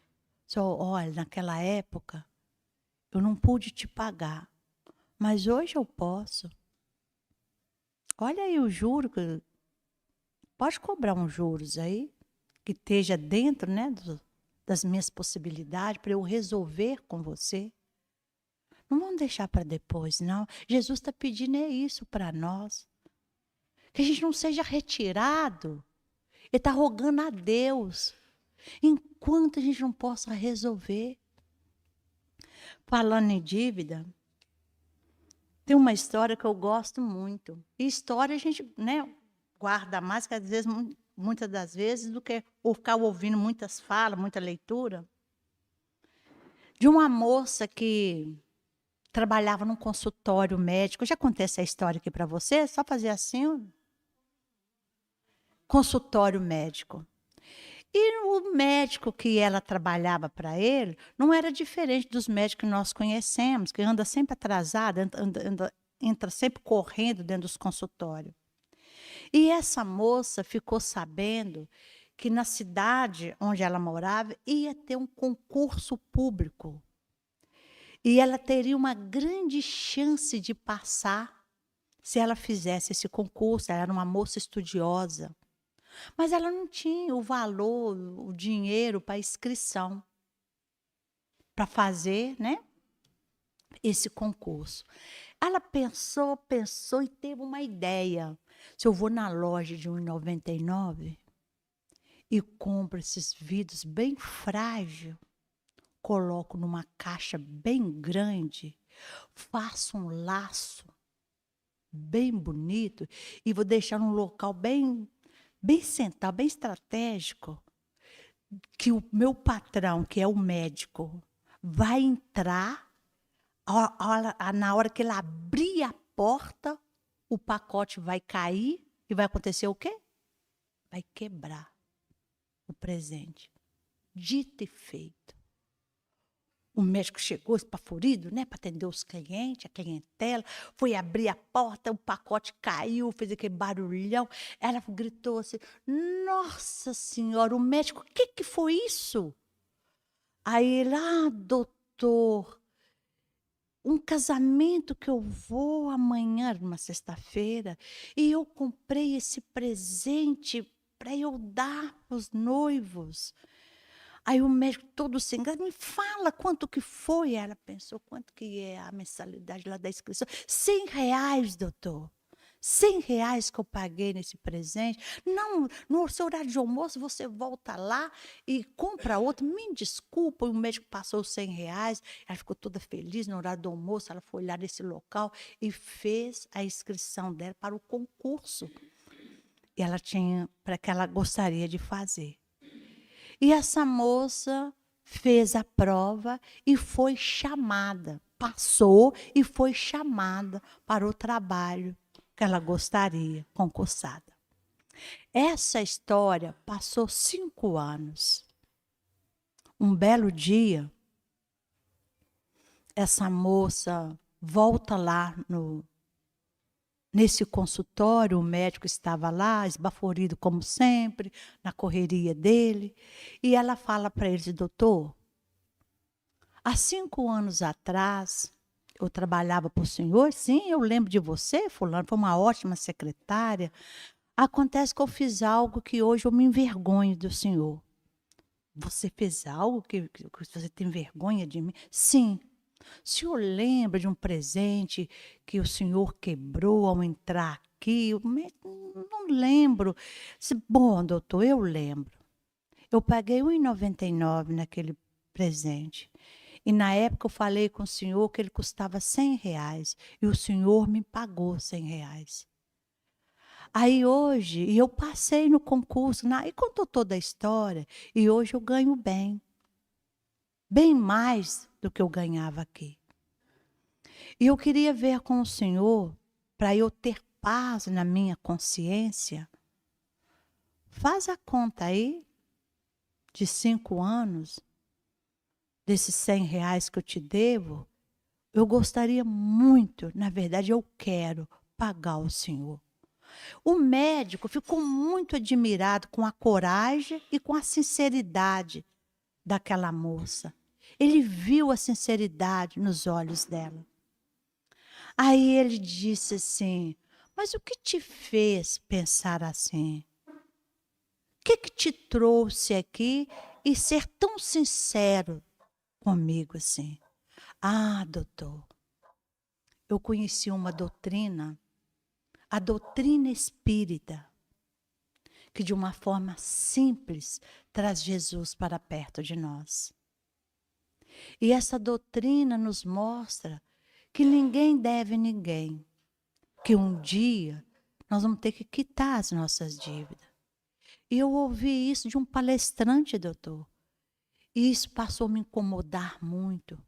só, olha, naquela época eu não pude te pagar, mas hoje eu posso. Olha aí o juro, pode cobrar uns juros aí, que esteja dentro, né, das minhas possibilidades, para eu resolver com você. Não vamos deixar para depois, não. Jesus está pedindo é isso para nós. Que a gente não seja retirado. Ele está rogando a Deus, enquanto a gente não possa resolver. Falando em dívida, tem uma história que eu gosto muito. E história a gente, né, guarda mais, que às vezes, muitas das vezes, do que ficar ouvindo muitas falas, muita leitura. De uma moça que trabalhava num consultório médico. Eu já contei essa história aqui para você, só fazer assim, consultório médico. E o médico que ela trabalhava para ele não era diferente dos médicos que nós conhecemos, que anda sempre atrasado, entra sempre correndo dentro dos consultórios. E essa moça ficou sabendo que na cidade onde ela morava ia ter um concurso público. E ela teria uma grande chance de passar se ela fizesse esse concurso. Ela era uma moça estudiosa. Mas ela não tinha o valor, o dinheiro para inscrição, para fazer, né, esse concurso. Ela pensou e teve uma ideia. Se eu vou na loja de R$ 1,99 e compro esses vidros bem frágeis, coloco numa caixa bem grande, faço um laço bem bonito e vou deixar num local bem central, bem estratégico, que o meu patrão, que é o médico, vai entrar, na hora que ele abrir a porta, o pacote vai cair e vai acontecer o quê? Vai quebrar o presente. Dito e feito. O médico chegou espaforido, né, para atender os clientes, a clientela, foi abrir a porta, o pacote caiu, fez aquele barulhão. Ela gritou assim, nossa senhora, o médico, o que foi isso? Aí ele, doutor, um casamento que eu vou amanhã, numa sexta-feira, e eu comprei esse presente para eu dar para os noivos. Aí o médico todo sem graça, me fala quanto que foi. Ela pensou, quanto que é a mensalidade lá da inscrição? R$ 100, doutor. R$ 100 que eu paguei nesse presente. Não, no seu horário de almoço você volta lá e compra outro. Me desculpa, o médico passou os R$ 100. Ela ficou toda feliz no horário do almoço. Ela foi lá nesse local e fez a inscrição dela para o concurso. E ela tinha, para que ela gostaria de fazer. E essa moça fez a prova e foi chamada, passou e foi chamada para o trabalho que ela gostaria, concursada. Essa história passou 5 anos. Um belo dia, essa moça volta lá Nesse consultório, o médico estava lá, esbaforido como sempre, na correria dele. E ela fala para ele, doutor, há 5 anos atrás, eu trabalhava para o senhor, sim, eu lembro de você, fulano, foi uma ótima secretária. Acontece que eu fiz algo que hoje eu me envergonho do senhor. Você fez algo que você tem vergonha de mim? Sim. O senhor lembra de um presente que o senhor quebrou ao entrar aqui? Não lembro. Bom, doutor, eu lembro. Eu paguei R$ 1,99 naquele presente. E na época eu falei com o senhor que ele custava R$ 100 e o senhor me pagou R$ 100. Aí hoje, e eu passei no concurso, e contou toda a história, e hoje eu ganho bem mais do que eu ganhava aqui. E eu queria ver com o senhor, para eu ter paz na minha consciência, faz a conta aí, de 5 anos, desses R$ 100 que eu te devo, eu gostaria muito, na verdade eu quero pagar o senhor. O médico ficou muito admirado com a coragem e com a sinceridade daquela moça. Ele viu a sinceridade nos olhos dela. Aí ele disse assim, mas o que te fez pensar assim? O que te trouxe aqui e ser tão sincero comigo assim? Ah, doutor, eu conheci uma doutrina, a doutrina espírita, que de uma forma simples traz Jesus para perto de nós. E essa doutrina nos mostra que ninguém deve ninguém, que um dia nós vamos ter que quitar as nossas dívidas. E eu ouvi isso de um palestrante, doutor. E isso passou a me incomodar muito.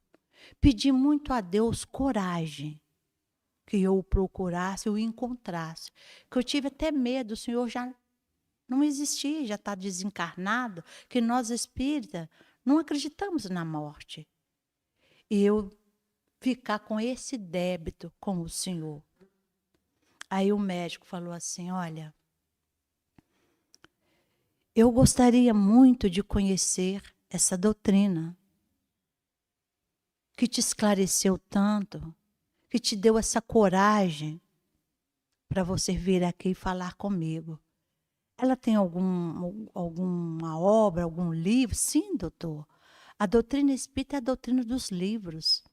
Pedi muito a Deus coragem, que eu o procurasse, eu o encontrasse. Que eu tive até medo, o Senhor já não existia, já está desencarnado, que nós espíritas não acreditamos na morte. E eu ficar com esse débito com o Senhor. Aí o médico falou assim, olha, eu gostaria muito de conhecer essa doutrina que te esclareceu tanto, que te deu essa coragem para você vir aqui e falar comigo. Ela tem alguma obra, algum livro? Sim, doutor. A doutrina espírita é a doutrina dos livros.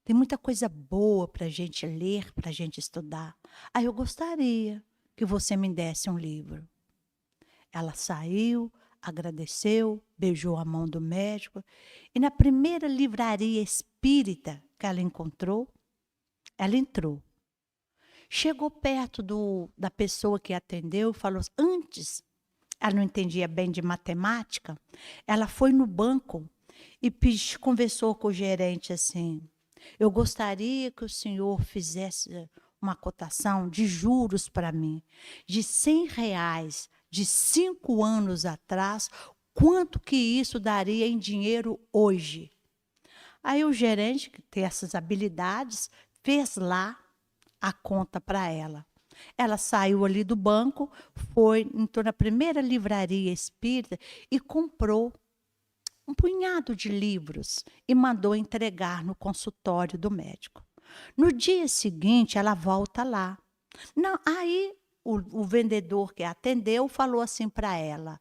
Tem muita coisa boa para a gente ler, para a gente estudar. Aí eu gostaria que você me desse um livro. Ela saiu, agradeceu, beijou a mão do médico. E na primeira livraria espírita que ela encontrou, ela entrou. Chegou perto da pessoa que atendeu e falou, antes, ela não entendia bem de matemática, ela foi no banco e conversou com o gerente assim, eu gostaria que o senhor fizesse uma cotação de juros para mim, de R$ 100, de 5 anos atrás, quanto que isso daria em dinheiro hoje? Aí o gerente, que tem essas habilidades, fez lá a conta para ela. Ela saiu ali do banco, entrou na primeira livraria espírita e comprou um punhado de livros e mandou entregar no consultório do médico. No dia seguinte, ela volta lá. Não, aí o vendedor que a atendeu falou assim para ela,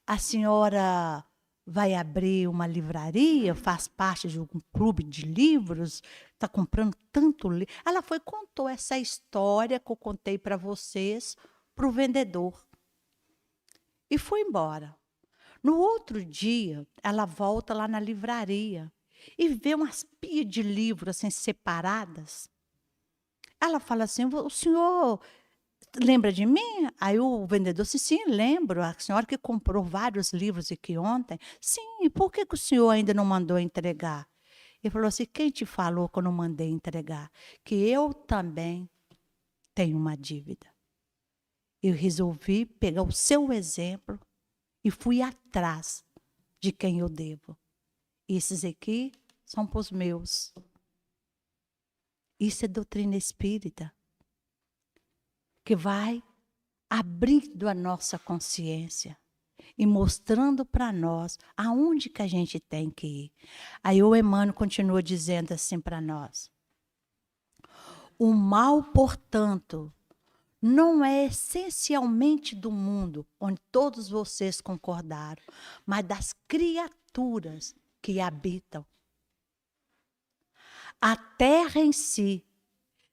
a senhora vai abrir uma livraria, faz parte de um clube de livros, está comprando tanto livro. Ela foi e contou essa história que eu contei para vocês, para o vendedor. E foi embora. No outro dia, ela volta lá na livraria e vê umas pias de livros assim separadas. Ela fala assim, o senhor lembra de mim? Aí o vendedor disse, sim, lembro. A senhora que comprou vários livros aqui ontem. Sim, e por que o senhor ainda não mandou entregar? Ele falou assim, quem te falou que eu não mandei entregar? Que eu também tenho uma dívida. Eu resolvi pegar o seu exemplo e fui atrás de quem eu devo. Esses aqui são para os meus. Isso é doutrina espírita. que vai abrindo a nossa consciência e mostrando para nós aonde que a gente tem que ir. Aí o Emmanuel continua dizendo assim para nós: o mal, portanto, não é essencialmente do mundo, onde todos vocês concordaram, mas das criaturas que habitam. A terra em si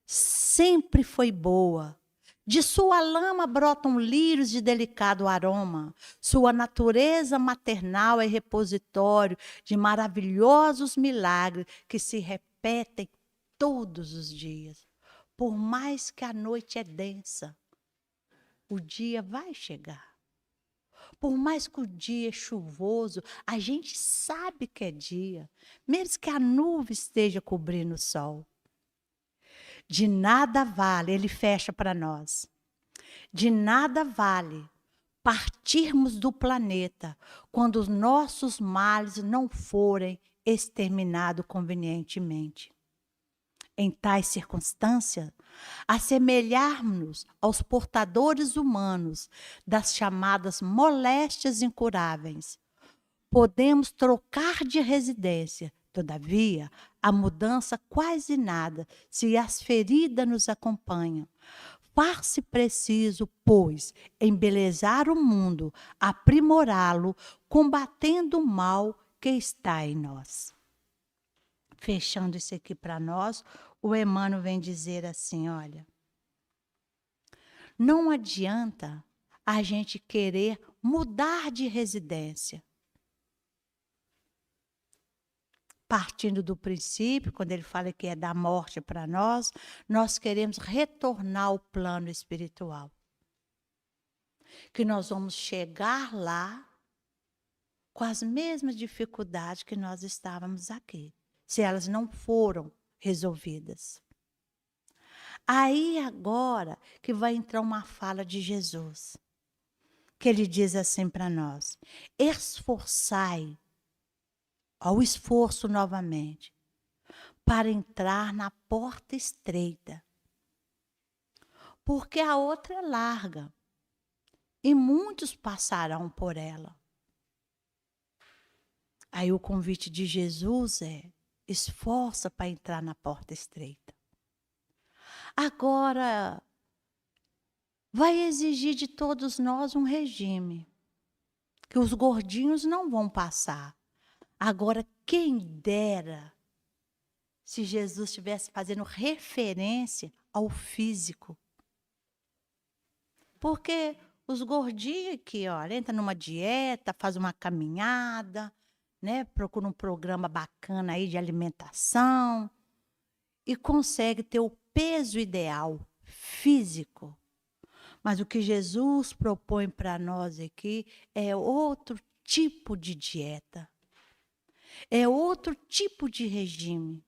sempre foi boa. De sua lama brotam lírios de delicado aroma. Sua natureza maternal é repositório de maravilhosos milagres que se repetem todos os dias. Por mais que a noite é densa, o dia vai chegar. Por mais que o dia é chuvoso, a gente sabe que é dia, mesmo que a nuvem esteja cobrindo o sol. De nada vale, ele fecha para nós. De nada vale partirmos do planeta quando os nossos males não forem exterminados convenientemente. Em tais circunstâncias, assemelharmos-nos aos portadores humanos das chamadas moléstias incuráveis. Podemos trocar de residência, todavia, a mudança quase nada, se as feridas nos acompanham. Faz-se preciso, pois, embelezar o mundo, aprimorá-lo, combatendo o mal que está em nós. Fechando isso aqui para nós, o Emmanuel vem dizer assim, olha, não adianta a gente querer mudar de residência. Partindo do princípio, quando ele fala que é da morte para nós, nós queremos retornar ao plano espiritual. Que nós vamos chegar lá com as mesmas dificuldades que nós estávamos aqui, se elas não foram resolvidas. Aí agora que vai entrar uma fala de Jesus, que ele diz assim para nós: esforçai, ao esforço novamente, para entrar na porta estreita, porque a outra é larga, e muitos passarão por ela. Aí o convite de Jesus é: esforça para entrar na porta estreita. Agora, vai exigir de todos nós um regime, que os gordinhos não vão passar. Agora, quem dera se Jesus estivesse fazendo referência ao físico. Porque os gordinhos aqui, olha, entra numa dieta, faz uma caminhada, né, procura um programa bacana aí de alimentação e consegue ter o peso ideal físico. Mas o que Jesus propõe para nós aqui é outro tipo de dieta. É outro tipo de regime.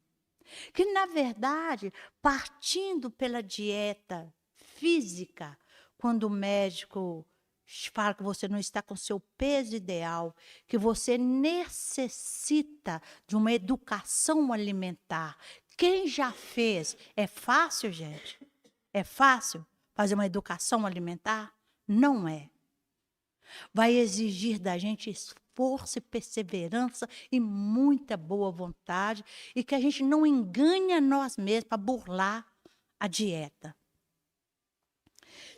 Que, na verdade, partindo pela dieta física, quando o médico fala que você não está com seu peso ideal, que você necessita de uma educação alimentar. Quem já fez? É fácil, gente? É fácil fazer uma educação alimentar? Não é. Vai exigir da gente esforço e perseverança e muita boa vontade, e que a gente não engane a nós mesmos para burlar a dieta.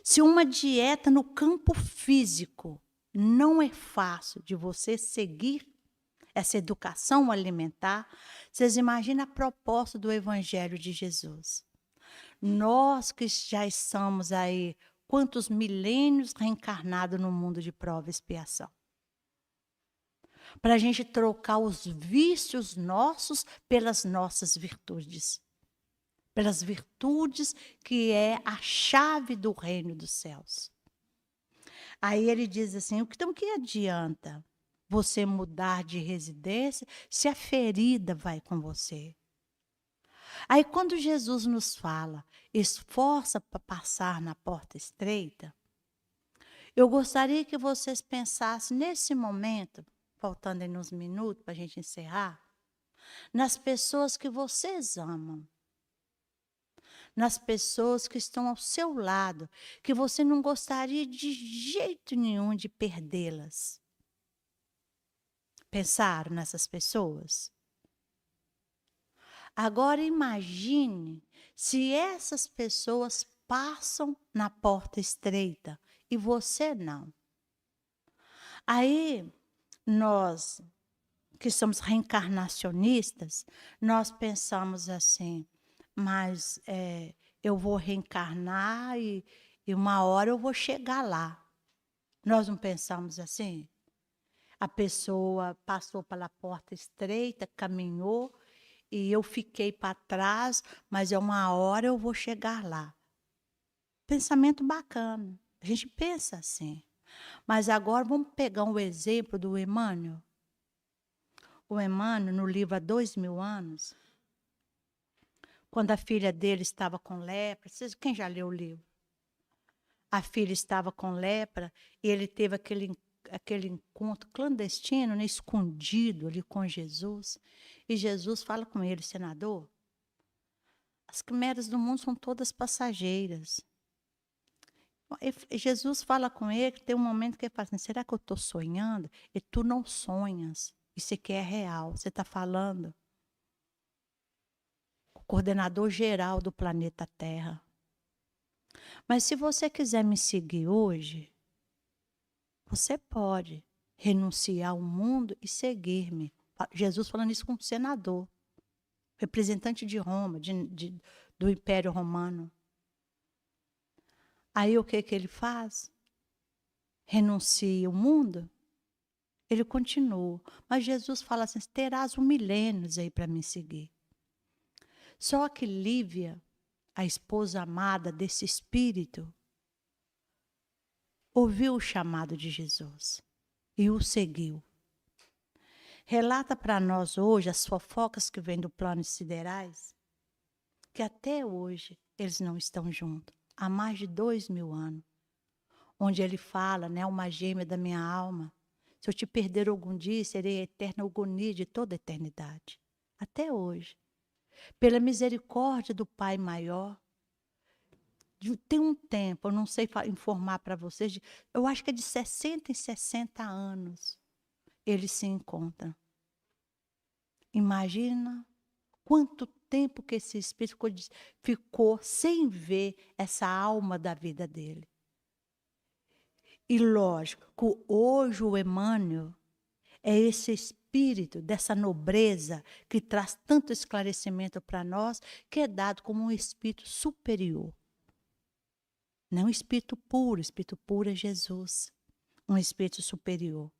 Se uma dieta no campo físico não é fácil de você seguir essa educação alimentar, vocês imaginam a proposta do Evangelho de Jesus. Nós que já estamos aí, quantos milênios reencarnados no mundo de prova e expiação. Para a gente trocar os vícios nossos pelas nossas virtudes. Pelas virtudes que é a chave do reino dos céus. Aí ele diz assim, então que adianta você mudar de residência se a ferida vai com você? Aí quando Jesus nos fala, esforça para passar na porta estreita, eu gostaria que vocês pensassem nesse momento, faltando aí uns minutos para a gente encerrar, nas pessoas que vocês amam, nas pessoas que estão ao seu lado, que você não gostaria de jeito nenhum de perdê-las. Pensaram nessas pessoas? Agora imagine se essas pessoas passam na porta estreita e você não. Aí nós que somos reencarnacionistas, nós pensamos assim, mas eu vou reencarnar e uma hora eu vou chegar lá. Nós não pensamos assim? A pessoa passou pela porta estreita, caminhou, e eu fiquei para trás, mas uma hora eu vou chegar lá. Pensamento bacana. A gente pensa assim. Mas agora vamos pegar um exemplo do Emmanuel. O Emmanuel, no livro Há 2000 anos, quando a filha dele estava com lepra, quem já leu o livro? A filha estava com lepra e ele teve aquele encontro clandestino, né, escondido ali com Jesus. E Jesus fala com ele, senador, as quimeras do mundo são todas passageiras. E Jesus fala com ele, tem um momento que ele fala assim, será que eu estou sonhando? E tu não sonhas, isso aqui é real, você está falando com o coordenador geral do planeta Terra. Mas se você quiser me seguir hoje, você pode renunciar ao mundo e seguir-me. Jesus falando isso com um senador, representante de Roma, do Império Romano. Aí o que ele faz? Renuncia ao mundo? Ele continua. Mas Jesus fala assim, terás milênios aí para me seguir. Só que Lívia, a esposa amada desse espírito, ouviu o chamado de Jesus e o seguiu. Relata para nós hoje as fofocas que vêm do plano siderais, que até hoje eles não estão juntos, há mais de 2000 anos. Onde ele fala, né, uma gêmea da minha alma, se eu te perder algum dia, serei a eterna agonia de toda a eternidade. Até hoje. Pela misericórdia do Pai maior, tem um tempo, eu não sei informar para vocês, eu acho que é de 60 em 60 anos, eles se encontram. Imagina quanto tempo que esse espírito ficou sem ver essa alma da vida dele. E lógico, hoje o Emmanuel é esse espírito dessa nobreza que traz tanto esclarecimento para nós, que é dado como um espírito superior. Não um espírito puro é Jesus, um espírito superior.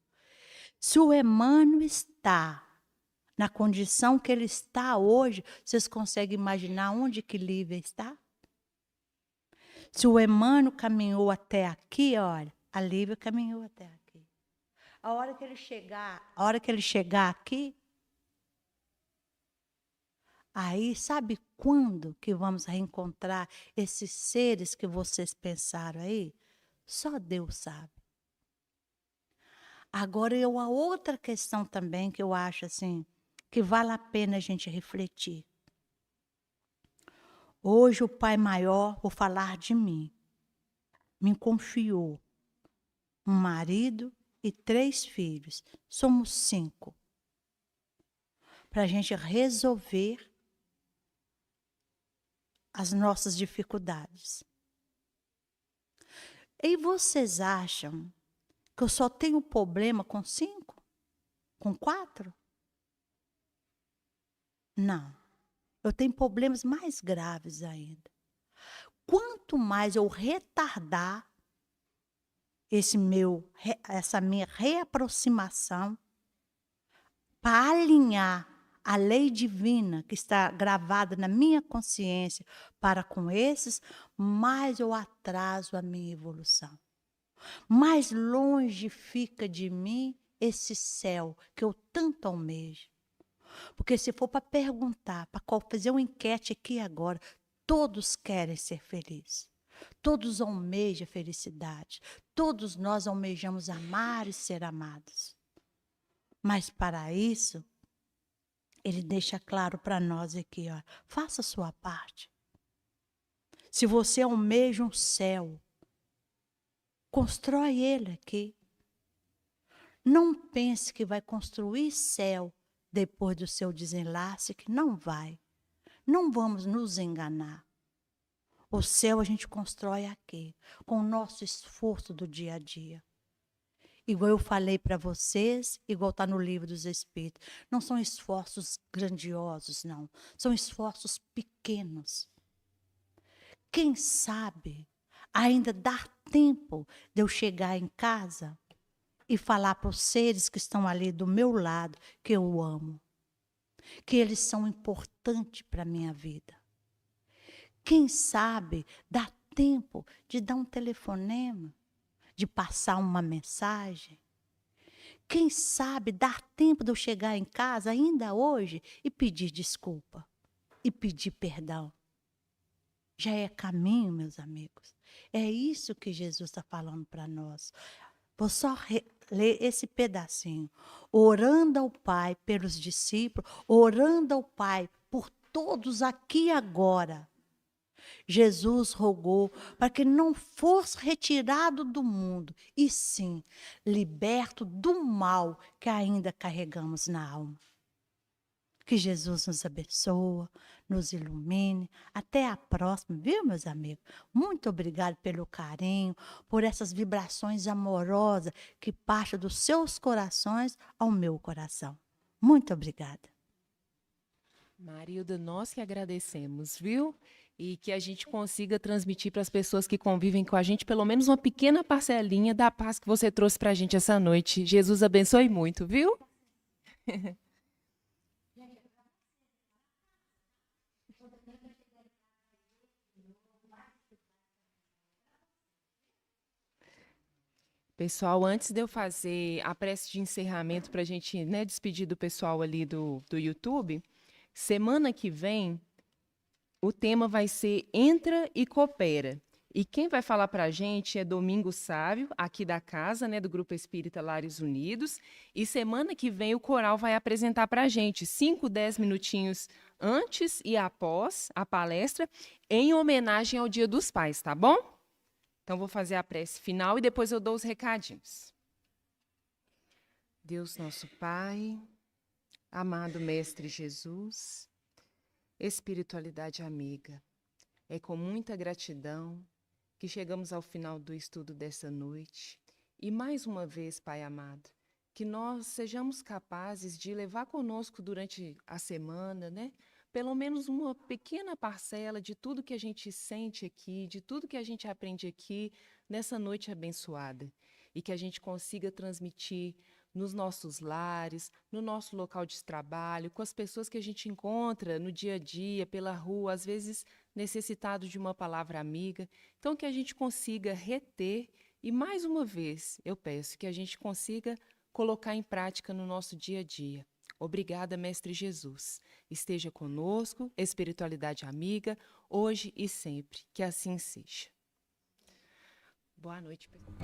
Se o Emmanuel está na condição que ele está hoje, vocês conseguem imaginar onde que Lívia está? Se o Emmanuel caminhou até aqui, olha, a Lívia caminhou até aqui. A hora que ele chegar aqui, aí sabe quando que vamos reencontrar esses seres que vocês pensaram aí? Só Deus sabe. Agora, a outra questão também que eu acho assim, que vale a pena a gente refletir. Hoje o Pai Maior, vou falar de mim, me confiou um marido e 3 filhos. Somos 5. Para a gente resolver as nossas dificuldades. E vocês acham que eu só tenho problema com 5? Com 4? Não. Eu tenho problemas mais graves ainda. Quanto mais eu retardar essa minha reaproximação para alinhar a lei divina que está gravada na minha consciência para com esses, mais eu atraso a minha evolução. Mais longe fica de mim esse céu que eu tanto almejo. Porque se for para perguntar, para fazer uma enquete aqui agora, todos querem ser felizes. Todos almejam felicidade. Todos nós almejamos amar e ser amados. Mas para isso, ele deixa claro para nós aqui, ó, faça a sua parte. Se você almeja um céu, constrói ele aqui. Não pense que vai construir céu depois do seu desenlace, que não vai. Não vamos nos enganar. O céu a gente constrói aqui, com o nosso esforço do dia a dia. Igual eu falei para vocês, igual está no Livro dos Espíritos. Não são esforços grandiosos, não. São esforços pequenos. Quem sabe ainda dá tempo de eu chegar em casa e falar para os seres que estão ali do meu lado que eu amo, que eles são importantes para a minha vida. Quem sabe dá tempo de dar um telefonema, de passar uma mensagem. Quem sabe dá tempo de eu chegar em casa ainda hoje e pedir desculpa, e pedir perdão. Já é caminho, meus amigos. É isso que Jesus está falando para nós. Vou só ler esse pedacinho. Orando ao Pai pelos discípulos, orando ao Pai por todos aqui e agora. Jesus rogou para que não fosse retirado do mundo, e sim liberto do mal que ainda carregamos na alma. Que Jesus nos abençoe, nos ilumine. Até a próxima, viu, meus amigos? Muito obrigado pelo carinho, por essas vibrações amorosas que partem dos seus corações ao meu coração. Muito obrigada. Marilda, nós que agradecemos, viu? E que a gente consiga transmitir para as pessoas que convivem com a gente pelo menos uma pequena parcelinha da paz que você trouxe para a gente essa noite. Jesus abençoe muito, viu? Pessoal, antes de eu fazer a prece de encerramento para a gente, né, despedir do pessoal ali do YouTube, semana que vem o tema vai ser Entra e Coopera. E quem vai falar para a gente é Domingo Sávio, aqui da casa, né, do Grupo Espírita Lares Unidos. E semana que vem o coral vai apresentar para a gente 5, 10 minutinhos antes e após a palestra, em homenagem ao Dia dos Pais, tá bom? Então, vou fazer a prece final e depois eu dou os recadinhos. Deus nosso Pai, amado Mestre Jesus, espiritualidade amiga, é com muita gratidão que chegamos ao final do estudo dessa noite. E mais uma vez, Pai amado, que nós sejamos capazes de levar conosco durante a semana, né? Pelo menos uma pequena parcela de tudo que a gente sente aqui, de tudo que a gente aprende aqui nessa noite abençoada. E que a gente consiga transmitir nos nossos lares, no nosso local de trabalho, com as pessoas que a gente encontra no dia a dia, pela rua, às vezes necessitado de uma palavra amiga. Então, que a gente consiga reter e, mais uma vez, eu peço que a gente consiga colocar em prática no nosso dia a dia. Obrigada, Mestre Jesus. Esteja conosco, espiritualidade amiga, hoje e sempre. Que assim seja. Boa noite, pessoal.